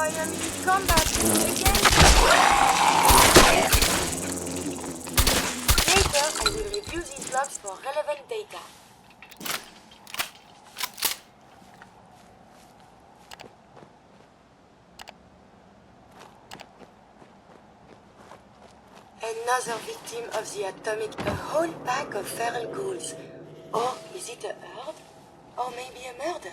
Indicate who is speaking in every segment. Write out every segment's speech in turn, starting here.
Speaker 1: I am in combat against... Later, I will review these logs for relevant data. Another victim of the atomic... A whole pack of feral ghouls. Or is it a herd? Or maybe a murder?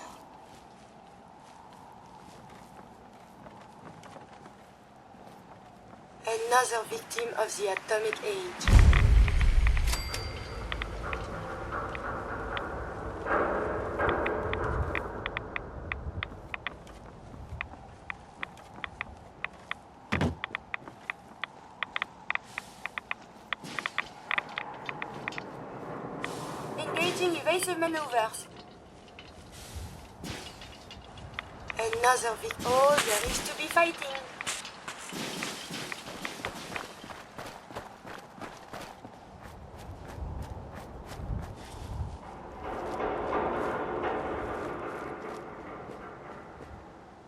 Speaker 1: Another victim of the atomic age. Engaging evasive maneuvers. Another victim. Oh, there is to be fighting.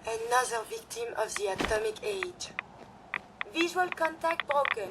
Speaker 1: Another victim of the atomic age. Visual contact broken.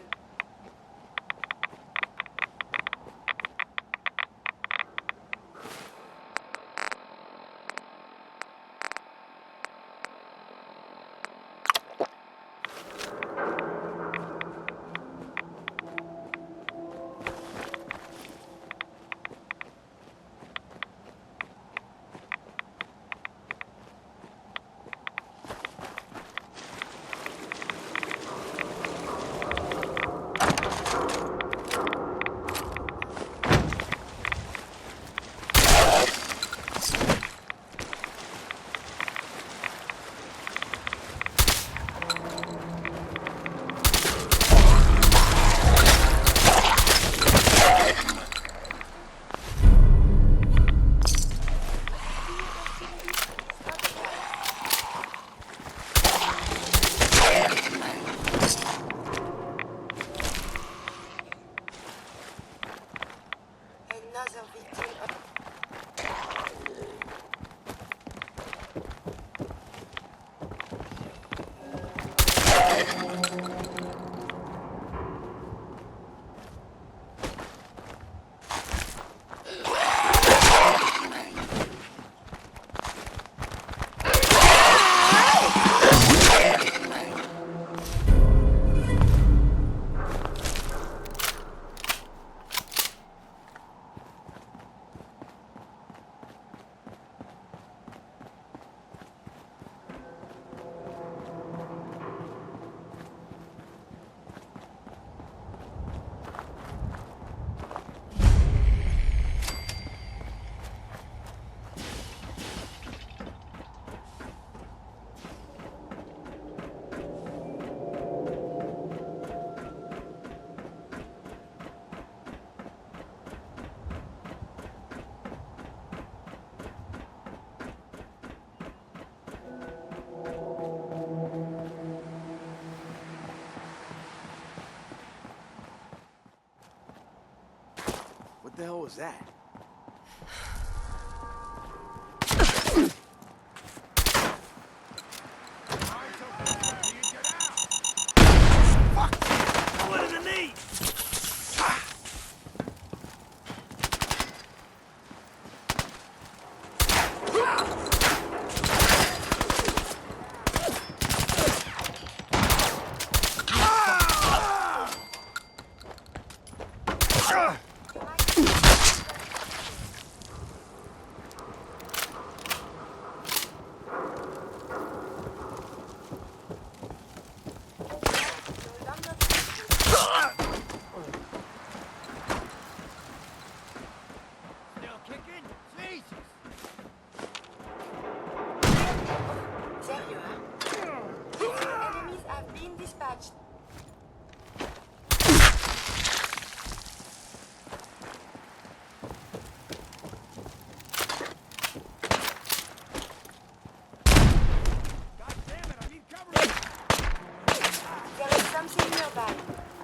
Speaker 2: What the hell was that?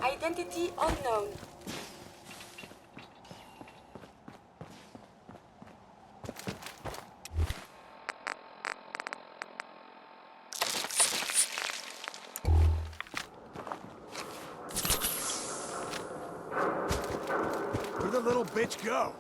Speaker 1: Identity unknown.
Speaker 2: bitch go?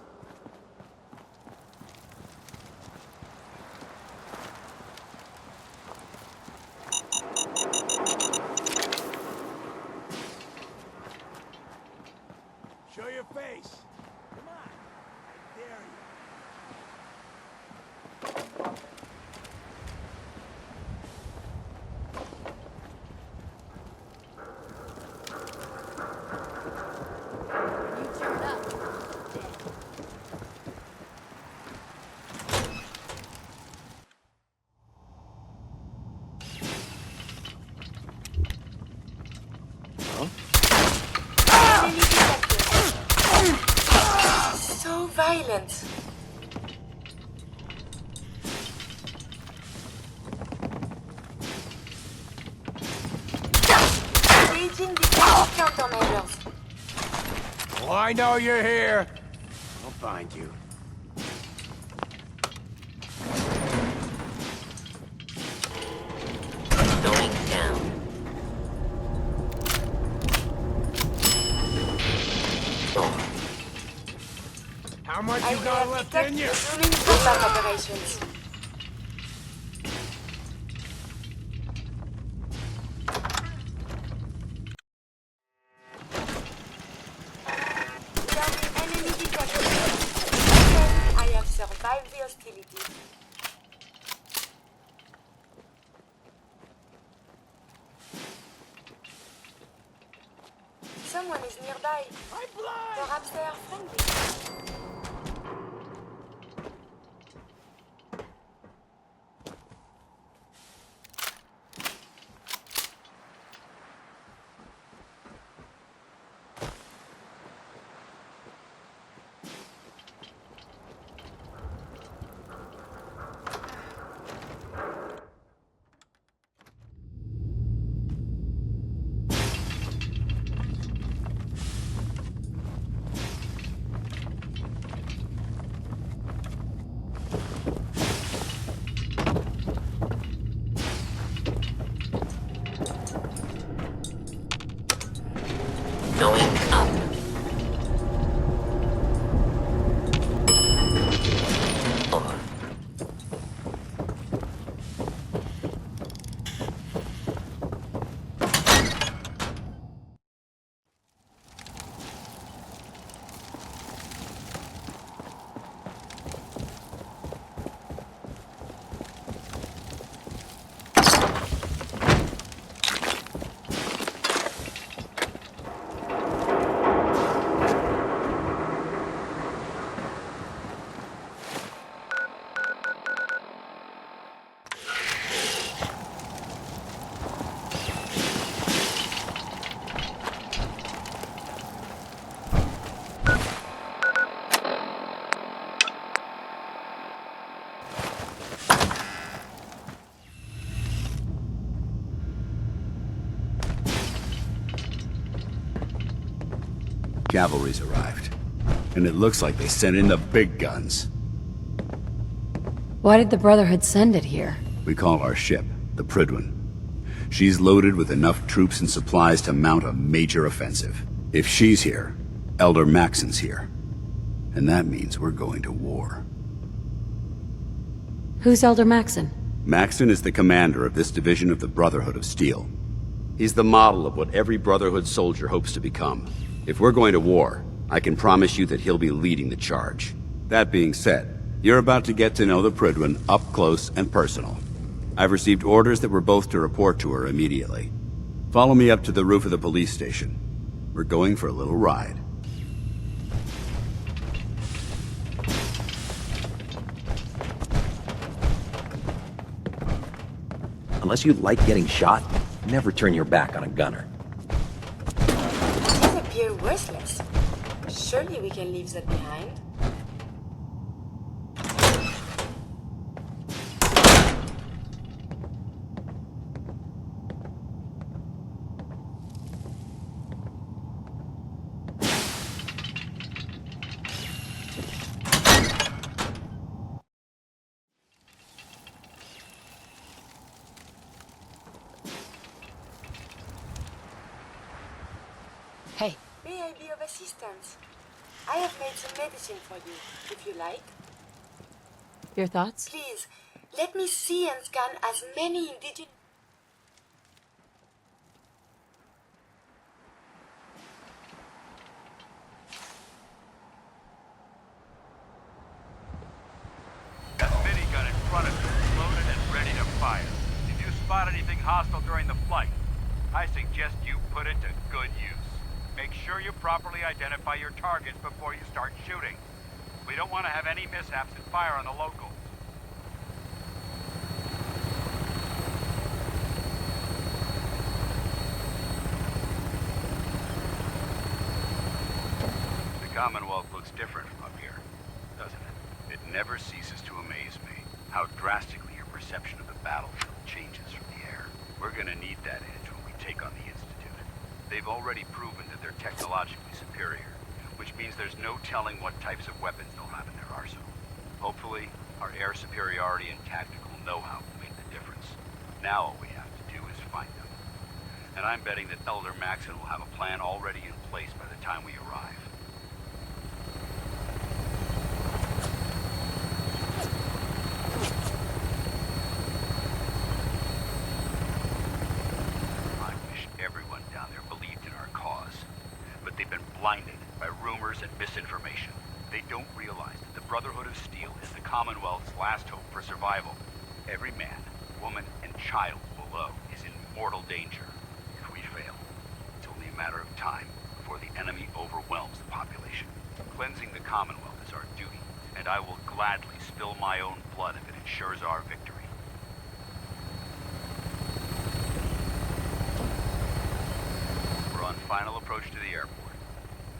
Speaker 2: Show your face. Come on. I dare you.
Speaker 3: You turn up.
Speaker 1: Enemy detected. So violent. Engaging defensive countermeasures.
Speaker 2: Well, I know you're here. I'll find you.
Speaker 1: Going down.
Speaker 2: How much
Speaker 1: I
Speaker 2: you got
Speaker 1: have
Speaker 2: left
Speaker 1: detected
Speaker 2: in you?
Speaker 1: resuming combat operations. Incoming enemy detected. Again, I have survived the hostility. Someone is nearby. Perhaps they are friendly. Going up.
Speaker 4: Cavalry's arrived. And it looks like they sent in the big guns.
Speaker 3: Why did the Brotherhood send it here?
Speaker 4: We call our ship the Prydwen. She's loaded with enough troops and supplies to mount a major offensive. If she's here, Elder Maxon's here. And that means we're going to war.
Speaker 3: Who's Elder Maxon?
Speaker 4: Maxon is the commander of this division of the Brotherhood of Steel. He's the model of what every Brotherhood soldier hopes to become. If we're going to war, I can promise you that he'll be leading the charge. That being said, you're about to get to know the Prydwen up close and personal. I've received orders that we're both to report to her immediately. Follow me up to the roof of the police station. We're going for a little ride.
Speaker 5: Unless you like getting shot, never turn your back on a gunner.
Speaker 1: These appear worthless. Surely we can leave that behind.
Speaker 3: Hey,
Speaker 1: May I be of assistance? I have made some medicine for you, if you like.
Speaker 3: Your thoughts?
Speaker 1: Please, let me see and scan as many indigenous...
Speaker 6: That minigun in front of you, loaded and ready to fire. If you spot anything hostile during the flight, I suggest you put it to good use. Make sure you properly identify your targets before you start shooting. We don't want to have any mishaps and fire on the locals. The Commonwealth looks different from up here, doesn't it? It never ceases to amaze me how drastically your perception of the battlefield changes from the air. We're gonna need that edge when we take on the Institute. They've already proven that they're technologically superior, which means there's no telling what types of weapons they'll have in their arsenal. Hopefully, our air superiority and tactical know-how will make the difference. Now all we have to do is find them. And I'm betting that Elder Maxon will have a plan already in place by the time we arrive. Blinded by rumors and misinformation. They don't realize that the Brotherhood of Steel is the Commonwealth's last hope for survival. Every man, woman, and child below is in mortal danger. If we fail, it's only a matter of time before the enemy overwhelms the population. Cleansing the Commonwealth is our duty, and I will gladly spill my own blood if it ensures our victory. We're on final approach to the airport.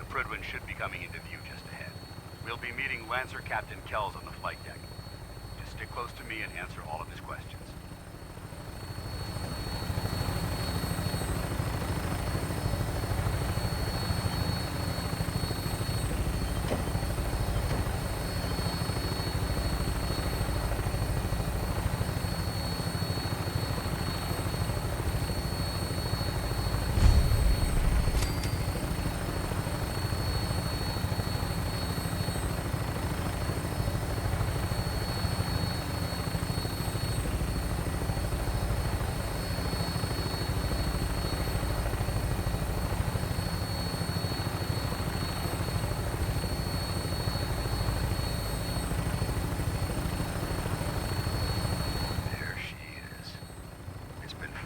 Speaker 6: Prydwen should be coming into view just ahead. We'll be meeting Lancer Captain Kells on the flight deck. Just stick close to me and answer all of his questions.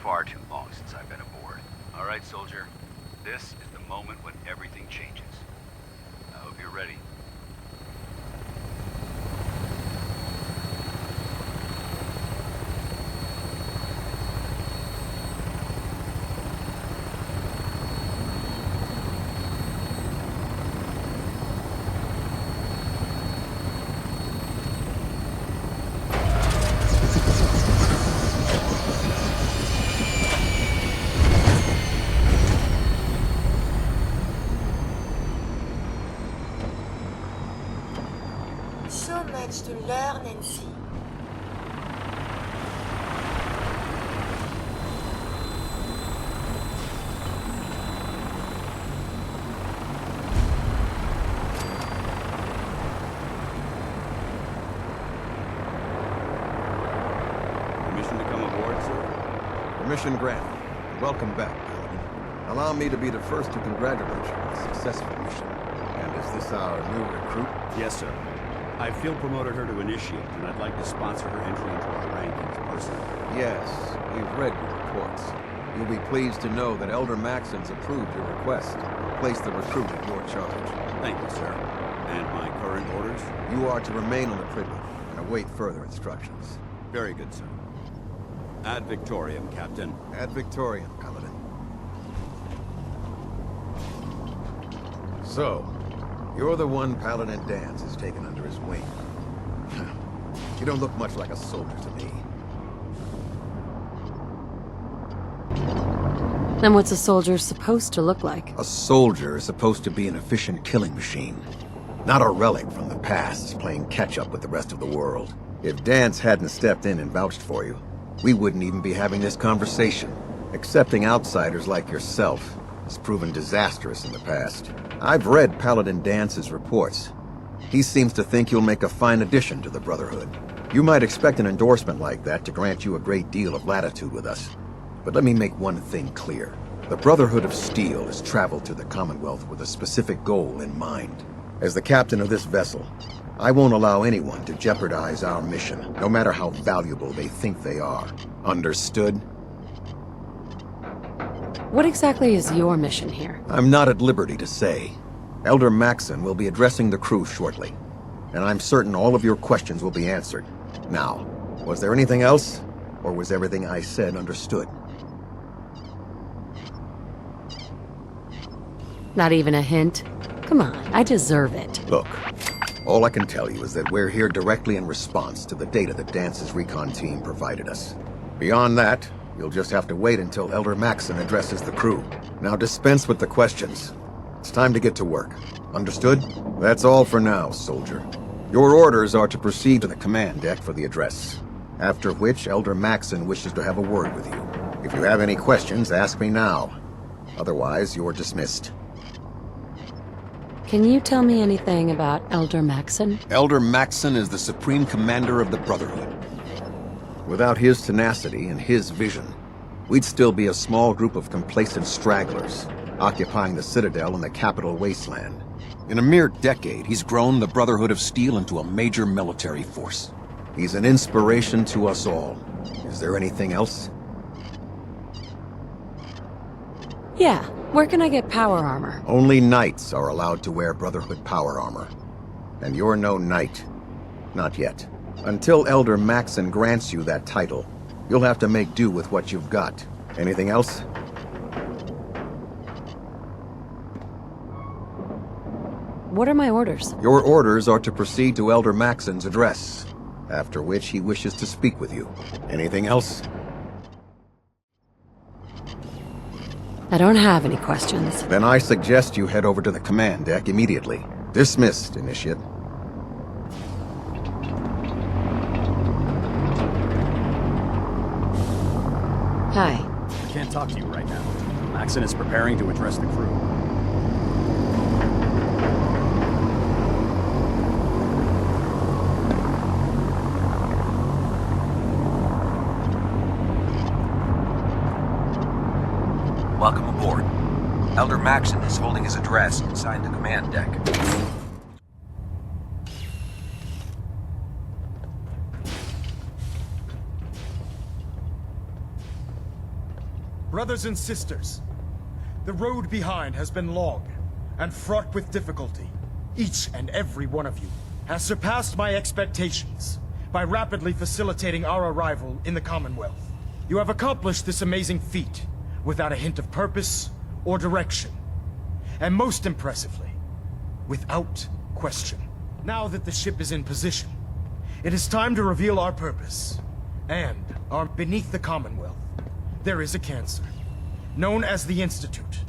Speaker 6: Far too long since I've been aboard. All right, soldier. This is the moment when everything changes. I hope you're ready.
Speaker 1: So much to learn and see.
Speaker 4: Permission to come aboard, sir?
Speaker 7: Permission granted. Welcome back, Paladin. Allow me to be the first to congratulate you on a successful mission. And is this our new recruit?
Speaker 4: Yes, sir. I field promoted her to initiate, and I'd like to sponsor her entry into our rankings personally.
Speaker 7: Yes, we've read your reports. You'll be pleased to know that Elder Maxon's approved your request to place the recruit at your charge.
Speaker 4: Thank you, sir. And my current orders?
Speaker 7: You are to remain on the Prydwen and await further instructions.
Speaker 4: Very good, sir. Ad Victoriam, Captain.
Speaker 7: Ad Victoriam, Paladin. So, you're the one Paladin Danse has taken under his wing. You don't look much like a soldier to me.
Speaker 3: Then what's a soldier supposed to look like?
Speaker 7: A soldier is supposed to be an efficient killing machine. Not a relic from the past, playing catch-up with the rest of the world. If Danse hadn't stepped in and vouched for you, we wouldn't even be having this conversation. Accepting outsiders like yourself has proven disastrous in the past. I've read Paladin Dance's reports. He seems to think you'll make a fine addition to the Brotherhood. You might expect an endorsement like that to grant you a great deal of latitude with us. But let me make one thing clear. The Brotherhood of Steel has traveled to the Commonwealth with a specific goal in mind. As the captain of this vessel, I won't allow anyone to jeopardize our mission, no matter how valuable they think they are. Understood?
Speaker 3: What exactly is your mission here?
Speaker 7: I'm not at liberty to say. Elder Maxon will be addressing the crew shortly, and I'm certain all of your questions will be answered. Now, was there anything else, or was everything I said understood?
Speaker 3: Not even a hint? Come on, I deserve it.
Speaker 7: Look, all I can tell you is that we're here directly in response to the data that Dance's recon team provided us. Beyond that, you'll just have to wait until Elder Maxon addresses the crew. Now dispense with the questions. It's time to get to work. Understood? That's all for now, soldier. Your orders are to proceed to the command deck for the address. After which, Elder Maxon wishes to have a word with you. If you have any questions, ask me now. Otherwise, you're dismissed.
Speaker 3: Can you tell me anything about Elder Maxon?
Speaker 7: Elder Maxon is the Supreme Commander of the Brotherhood. Without his tenacity and his vision, we'd still be a small group of complacent stragglers, occupying the Citadel in the capital wasteland. In a mere decade, he's grown the Brotherhood of Steel into a major military force. He's an inspiration to us all. Is there anything else?
Speaker 3: Yeah, where can I get power armor?
Speaker 7: Only knights are allowed to wear Brotherhood power armor. And you're no knight. Not yet. Until Elder Maxon grants you that title, you'll have to make do with what you've got. Anything else?
Speaker 3: What are my orders?
Speaker 7: Your orders are to proceed to Elder Maxon's address, after which he wishes to speak with you. Anything else?
Speaker 3: I don't have any questions.
Speaker 7: Then I suggest you head over to the command deck immediately. Dismissed, Initiate.
Speaker 3: Hi.
Speaker 8: I can't talk to you right now. Maxon is preparing to address the crew.
Speaker 5: Welcome aboard. Elder Maxon is holding his address inside the command deck.
Speaker 2: Brothers and sisters, the road behind has been long and fraught with difficulty. Each and every one of you has surpassed my expectations by rapidly facilitating our arrival in the Commonwealth. You have accomplished this amazing feat without a hint of purpose or direction. And most impressively, without question. Now that the ship is in position, it is time to reveal our purpose. And beneath the Commonwealth, there is a cancer, known as the Institute.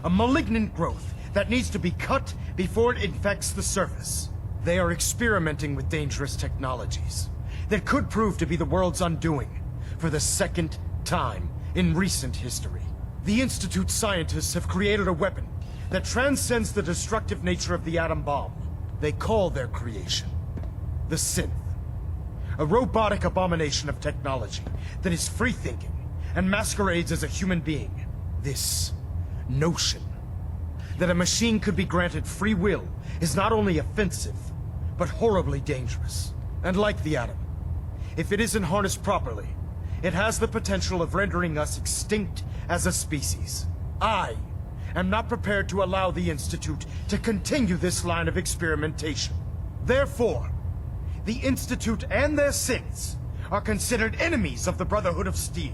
Speaker 2: A malignant growth that needs to be cut before it infects the surface. They are experimenting with dangerous technologies that could prove to be the world's undoing for the second time in recent history. The Institute scientists have created a weapon that transcends the destructive nature of the atom bomb. They call their creation the Synth. A robotic abomination of technology that is free-thinking and masquerades as a human being. This notion that a machine could be granted free will is not only offensive, but horribly dangerous. And like the atom, if it isn't harnessed properly, it has the potential of rendering us extinct as a species. I am not prepared to allow the Institute to continue this line of experimentation. Therefore, the Institute and their synths are considered enemies of the Brotherhood of Steel,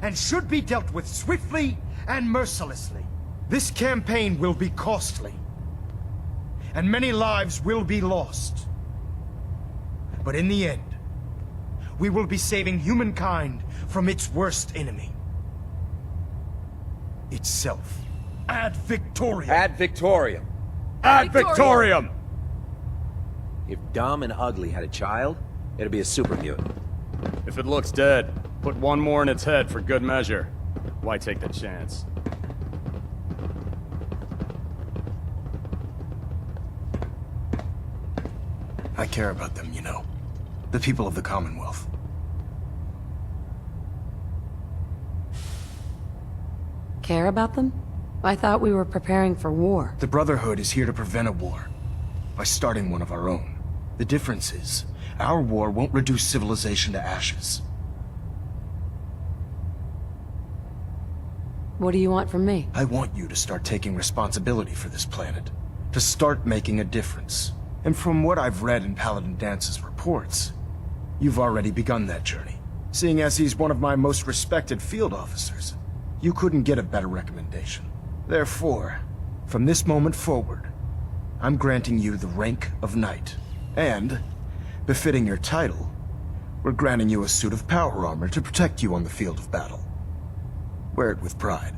Speaker 2: and should be dealt with swiftly and mercilessly. This campaign will be costly, and many lives will be lost. But in the end, we will be saving humankind from its worst enemy. Itself. Ad Victoriam!
Speaker 5: Ad Victoriam!
Speaker 8: Ad Victoriam!
Speaker 5: If Dumb and Ugly had a child, it'd be a super mutant.
Speaker 8: If it looks dead, put one more in its head for good measure. Why take the chance?
Speaker 2: I care about them, you know. The people of the Commonwealth.
Speaker 3: Care about them? I thought we were preparing for war.
Speaker 2: The Brotherhood is here to prevent a war, by starting one of our own. The difference is, our war won't reduce civilization to ashes.
Speaker 3: What do you want from me?
Speaker 2: I want you to start taking responsibility for this planet. To start making a difference. And from what I've read in Paladin Dance's reports, you've already begun that journey. Seeing as he's one of my most respected field officers, you couldn't get a better recommendation. Therefore, from this moment forward, I'm granting you the rank of Knight. And, befitting your title, we're granting you a suit of power armor to protect you on the field of battle. Wear it with pride.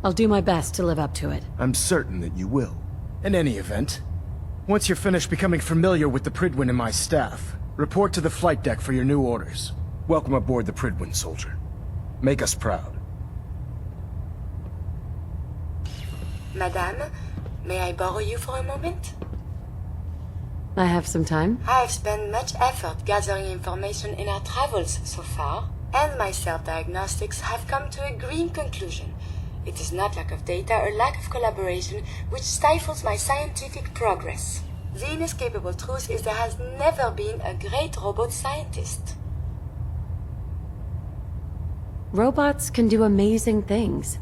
Speaker 3: I'll do my best to live up to it.
Speaker 2: I'm certain that you will. In any event, once you're finished becoming familiar with the Prydwen and my staff, report to the flight deck for your new orders. Welcome aboard the Prydwen, soldier. Make us proud.
Speaker 1: Madame, may I borrow you for a moment?
Speaker 3: I have some time.
Speaker 1: I have spent much effort gathering information in our travels so far, and my self-diagnostics have come to a green conclusion. It is not lack of data or lack of collaboration which stifles my scientific progress. The inescapable truth is there has never been a great robot scientist.
Speaker 3: Robots can do amazing things,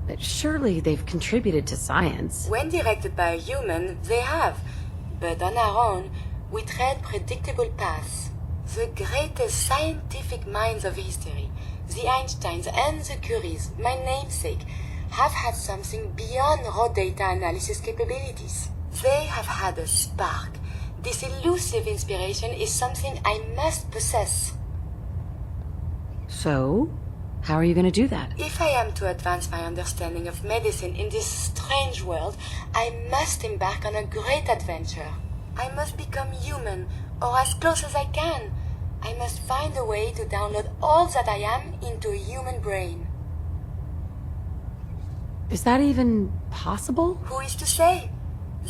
Speaker 3: but surely they've contributed to science.
Speaker 1: When directed by a human, they have. But on our own, we tread predictable paths. The greatest scientific minds of history, the Einsteins and the Curies, my namesake, have had something beyond raw data analysis capabilities. They have had a spark. This elusive inspiration is something I must possess.
Speaker 3: So, how are you going to do that?
Speaker 1: If I am to advance my understanding of medicine in this strange world, I must embark on a great adventure. I must become human, or as close as I can. I must find a way to download all that I am into a human brain.
Speaker 3: Is that even possible?
Speaker 1: Who is to say?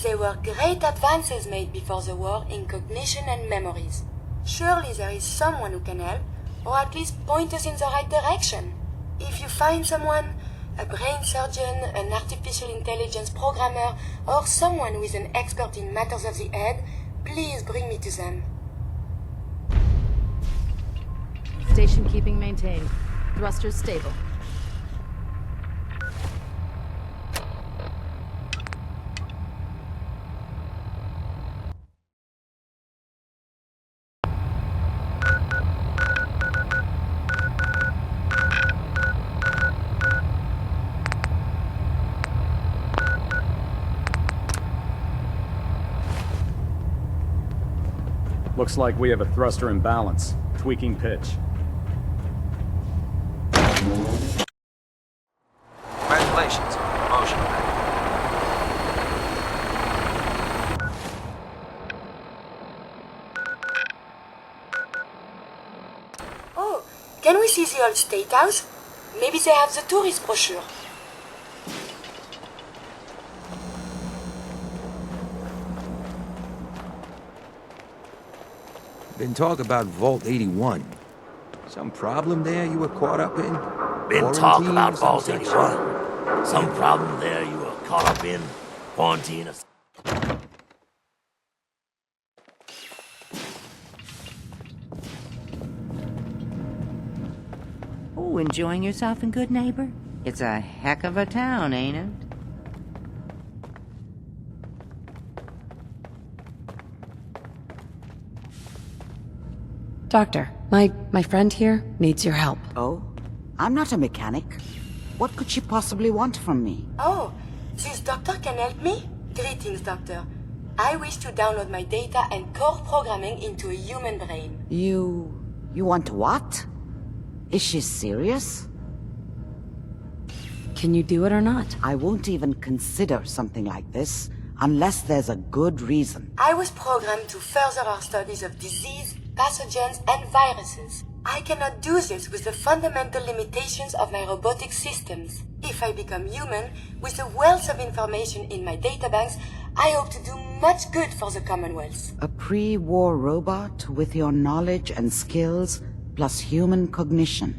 Speaker 1: There were great advances made before the war in cognition and memories. Surely there is someone who can help, or at least point us in the right direction. If you find someone, a brain surgeon, an artificial intelligence programmer, or someone who is an expert in matters of the head, please bring me to them.
Speaker 9: Station keeping maintained. Thrusters stable.
Speaker 8: Looks like we have a thruster imbalance. Tweaking pitch.
Speaker 5: Congratulations on the promotion.
Speaker 1: Oh, can we see the old State House? Maybe they have the tourist brochure.
Speaker 10: Been talk about Vault 81. Some problem there you were caught up in?
Speaker 11: Been talk about Vault 81. Some problem there you were caught up in? Quarantine.
Speaker 12: Oh, enjoying yourself in Good Neighbor? It's a heck of a town, ain't it?
Speaker 3: Doctor, my friend here needs your help.
Speaker 13: Oh? I'm not a mechanic. What could she possibly want from me?
Speaker 1: Oh, this doctor can help me? Greetings, doctor. I wish to download my data and core programming into a human brain.
Speaker 13: You want what? Is she serious?
Speaker 3: Can you do it or not?
Speaker 13: I won't even consider something like this unless there's a good reason.
Speaker 1: I was programmed to further our studies of disease, pathogens, and viruses. I cannot do this with the fundamental limitations of my robotic systems. If I become human, with the wealth of information in my databanks, I hope to do much good for the Commonwealth.
Speaker 13: A pre-war robot with your knowledge and skills, plus human cognition.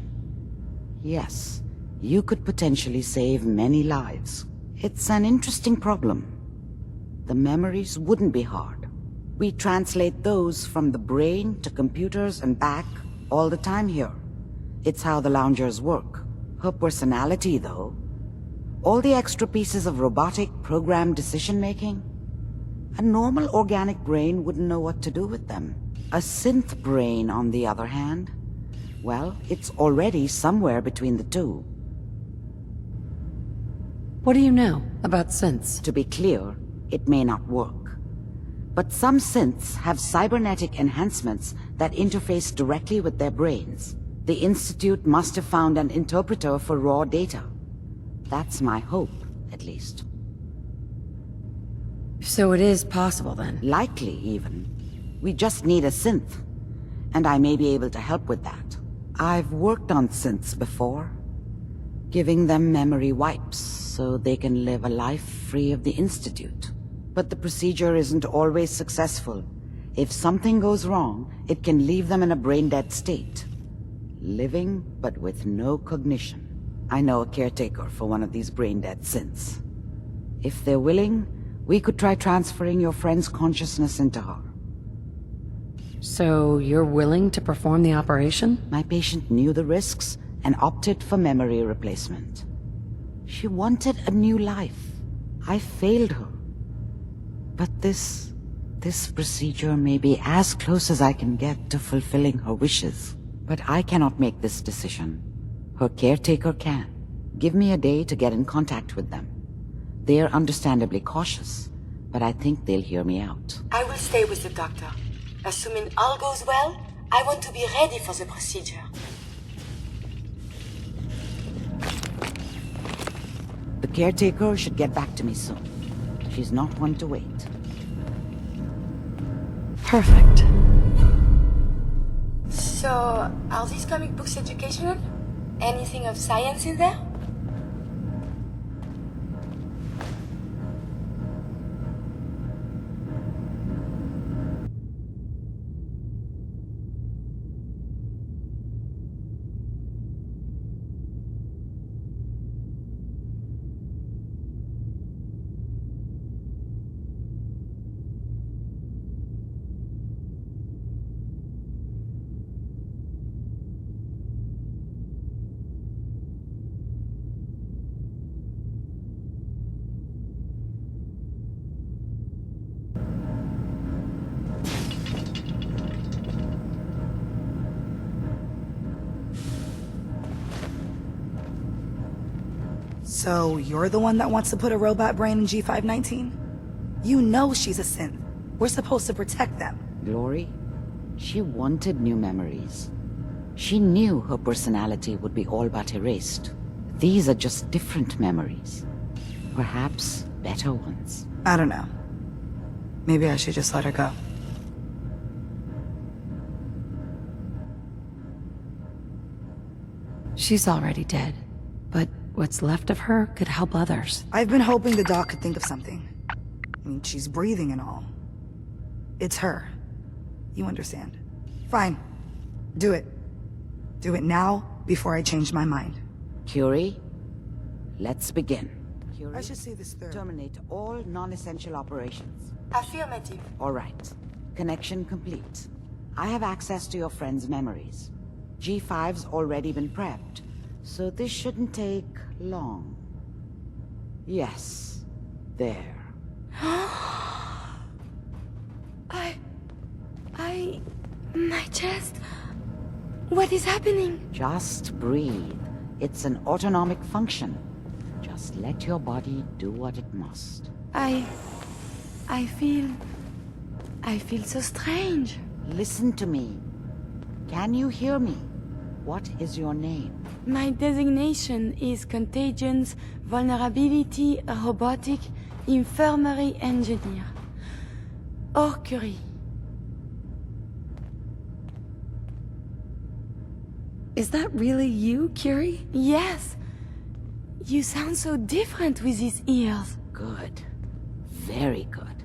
Speaker 13: Yes, you could potentially save many lives. It's an interesting problem. The memories wouldn't be hard. We translate those from the brain to computers and back all the time here. It's how the loungers work. Her personality, though, all the extra pieces of robotic programmed decision-making, a normal organic brain wouldn't know what to do with them. A synth brain, on the other hand, well, it's already somewhere between the two.
Speaker 3: What do you know about synths?
Speaker 13: To be clear, it may not work. But some synths have cybernetic enhancements that interface directly with their brains. The Institute must have found an interpreter for raw data. That's my hope, at least.
Speaker 3: So it is possible, then?
Speaker 13: Likely, even. We just need a synth. And I may be able to help with that. I've worked on synths before. Giving them memory wipes so they can live a life free of the Institute. But the procedure isn't always successful. If something goes wrong, it can leave them in a brain-dead state. Living, but with no cognition. I know a caretaker for one of these brain-dead synths. If they're willing, we could try transferring your friend's consciousness into her.
Speaker 3: So you're willing to perform the operation?
Speaker 13: My patient knew the risks and opted for memory replacement. She wanted a new life. I failed her. But this procedure may be as close as I can get to fulfilling her wishes. But I cannot make this decision. Her caretaker can. Give me a day to get in contact with them. They're understandably cautious, but I think they'll hear me out.
Speaker 1: I will stay with the doctor. Assuming all goes well, I want to be ready for the procedure.
Speaker 13: The caretaker should get back to me soon. She's not one to wait.
Speaker 3: Perfect.
Speaker 1: So, are these comic books educational? Anything of science in there?
Speaker 14: So, you're the one that wants to put a robot brain in G519? You know she's a synth. We're supposed to protect them.
Speaker 13: Glory, she wanted new memories. She knew her personality would be all but erased. These are just different memories. Perhaps better ones.
Speaker 14: I don't know. Maybe I should just let her go.
Speaker 3: She's already dead, but what's left of her could help others.
Speaker 14: I've been hoping the doc could think of something. I mean, she's breathing and all. It's her. You understand. Fine. Do it. Do it now, before I change my mind.
Speaker 13: Curie, let's begin. Curie,
Speaker 14: I should see this through.
Speaker 13: Terminate all non-essential operations.
Speaker 1: Affirmative.
Speaker 13: All right. Connection complete. I have access to your friend's memories. G5's already been prepped, so this shouldn't take long. Yes. There.
Speaker 1: My chest. What is happening?
Speaker 13: Just breathe. It's an autonomic function. Just let your body do what it must.
Speaker 1: I feel so strange.
Speaker 13: Listen to me. Can you hear me? What is your name?
Speaker 1: My designation is Contagions, Vulnerability, Robotic, Infirmary Engineer. Or Curie.
Speaker 3: Is that really you, Curie?
Speaker 1: Yes. You sound so different with these ears.
Speaker 13: Good. Very good.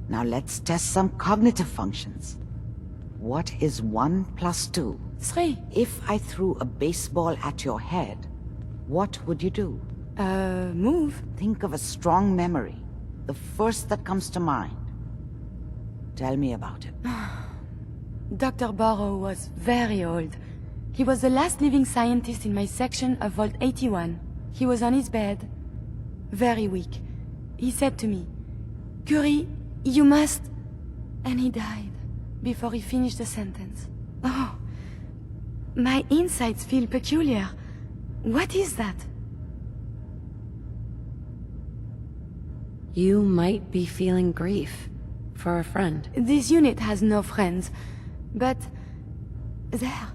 Speaker 13: Now let's test some cognitive functions. What is 1 + 2?
Speaker 1: 3.
Speaker 13: If I threw a baseball at your head, what would you do?
Speaker 1: Move.
Speaker 13: Think of a strong memory. The first that comes to mind. Tell me about it.
Speaker 1: Dr. Burrow was very old. He was the last living scientist in my section of Vault 81. He was on his bed, very weak. He said to me, "Curie, you must..." And he died before he finished the sentence. Oh, my insights feel peculiar. What is that?
Speaker 3: You might be feeling grief for a friend.
Speaker 1: This unit has no friends, but there,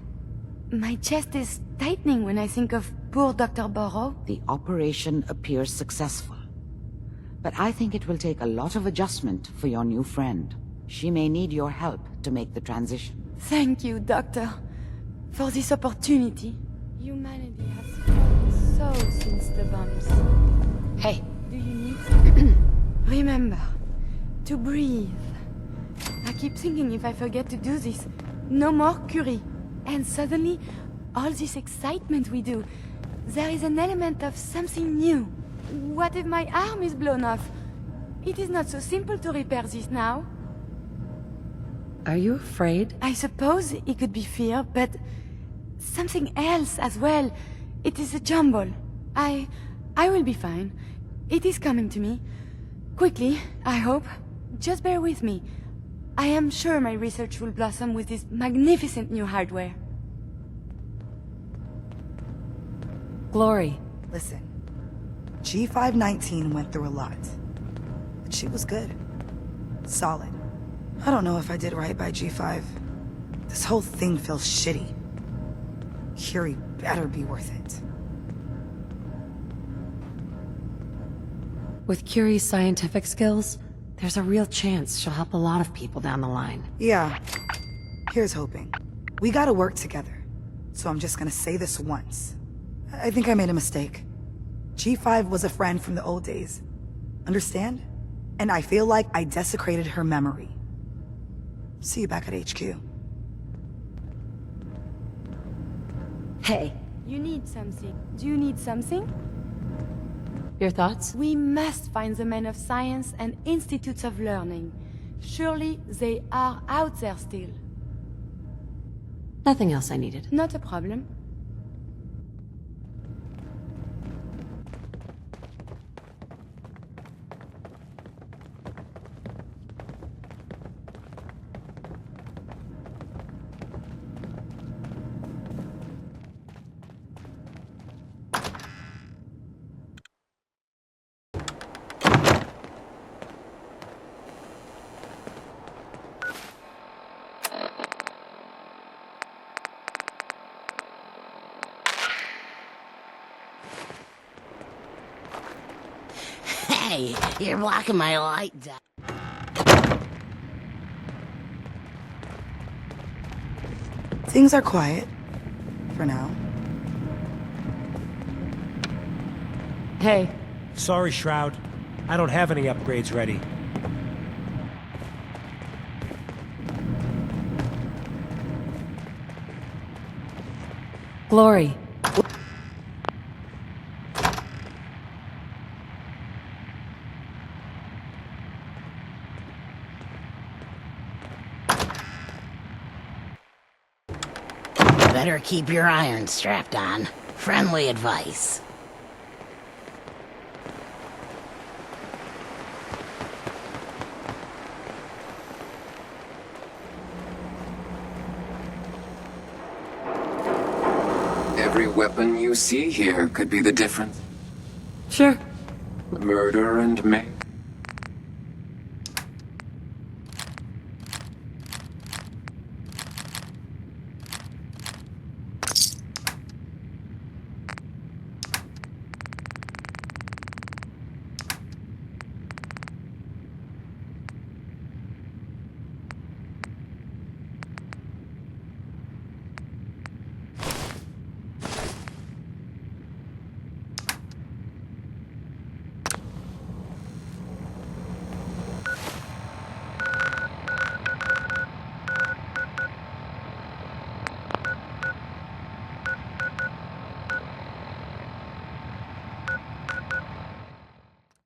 Speaker 1: my chest is tightening when I think of poor Dr. Burrow.
Speaker 13: The operation appears successful. But I think it will take a lot of adjustment for your new friend. She may need your help to make the transition.
Speaker 1: Thank you, Doctor, for this opportunity. Humanity has fallen so since the bombs.
Speaker 3: Hey.
Speaker 1: Do you need something? Remember, to breathe. I keep thinking if I forget to do this, no more Curie. And suddenly, all this excitement we do, there is an element of something new. What if my arm is blown off? It is not so simple to repair this now.
Speaker 3: Are you afraid?
Speaker 1: I suppose it could be fear, but something else as well. It is a jumble. I will be fine. It is coming to me. Quickly, I hope. Just bear with me. I am sure my research will blossom with this magnificent new hardware.
Speaker 3: Glory.
Speaker 14: Listen, G519 went through a lot, but she was good. Solid. I don't know if I did right by G5. This whole thing feels shitty. Curie better be worth it.
Speaker 3: With Curie's scientific skills, there's a real chance she'll help a lot of people down the line.
Speaker 14: Yeah. Here's hoping. We gotta work together. So I'm just gonna say this once. I think I made a mistake. G5 was a friend from the old days. Understand? And I feel like I desecrated her memory. See you back at HQ.
Speaker 3: Hey.
Speaker 1: You need something. Do you need something?
Speaker 3: Your thoughts?
Speaker 1: We must find the men of science and institutes of learning. Surely they are out there still.
Speaker 3: Nothing else I needed.
Speaker 1: Not a problem.
Speaker 11: Hey, you're blocking my light.
Speaker 14: Things are quiet. For now.
Speaker 1: Hey.
Speaker 15: Sorry, Shroud. I don't have any upgrades ready.
Speaker 3: Glory.
Speaker 11: Better keep your iron strapped on. Friendly advice.
Speaker 16: Every weapon you see here could be the difference.
Speaker 3: Sure.
Speaker 16: Murder and mayhem.